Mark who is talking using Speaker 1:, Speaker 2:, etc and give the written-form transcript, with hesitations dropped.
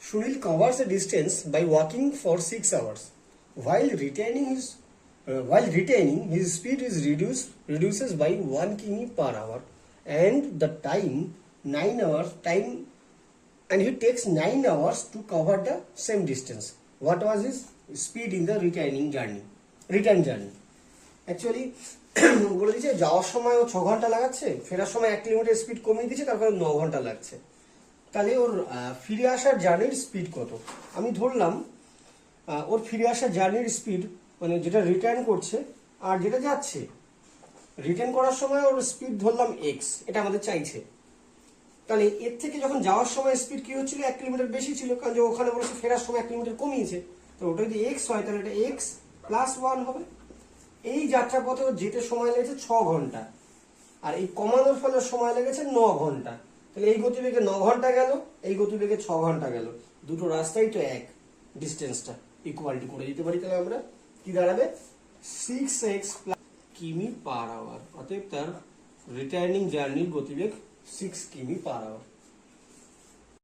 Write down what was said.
Speaker 1: Sunil covers a distance by walking for 6 hours. While retaining his speed is reduces by 1 km per hour, and the time 9 hours time, and he takes 9 hours to cover the same distance. What was his speed in the return journey? Actually বলে দিচ্ছে যাওয়ার সময় ও 6 ঘন্টা লাগাচ্ছে, ফেরার সময় 1 kilometre speed কমিয়ে দিচ্ছে, তারপরে 9 ঘন্টা লাগছে। তাহলে ওর ফিরে আসার জার্নির স্পিড কত? আমি ধরলাম ওর ফিরে আসার জার্নির স্পিড, মানে যেটা রিটার্ন করছে আর যেটা যাচ্ছে, রিটার্ন করার সময় ওর স্পিড ধরলাম এক্স, এটা আমাদের চাইছে। তাহলে এর থেকে যখন যাওয়ার সময় স্পিড কি হচ্ছিল, 1 কিলোমিটার বেশি ছিল, কারণ যে ওখানে বলেছে ফেরার সময় 1 কিলোমিটার কমিয়েছে, তো ওটা যদি এক্স হয় তাহলে এটা এক্স প্লাস 1 হবে। এই যাত্রা পথে ওর যেতে সময় লেগেছে 6 ঘন্টা, আর এই কমানোর ফলে সময় লেগেছে 9 ঘন্টা। তাহলে এই গতিবেগে 9 ঘন্টা গেল, এই গতিবেগে 6 ঘন্টা গেল, দুটো রাস্তাই তো এক, ডিস্টেন্সটা ইকুয়ালিটি করে দিতে পারি। তাহলে আমরা কি দাঁড়াবে, 6x কিমি পার আওয়ার, অতএব তার রিটার্নিং জার্নির গতিবেগ 6 কিমি পার আওয়ার।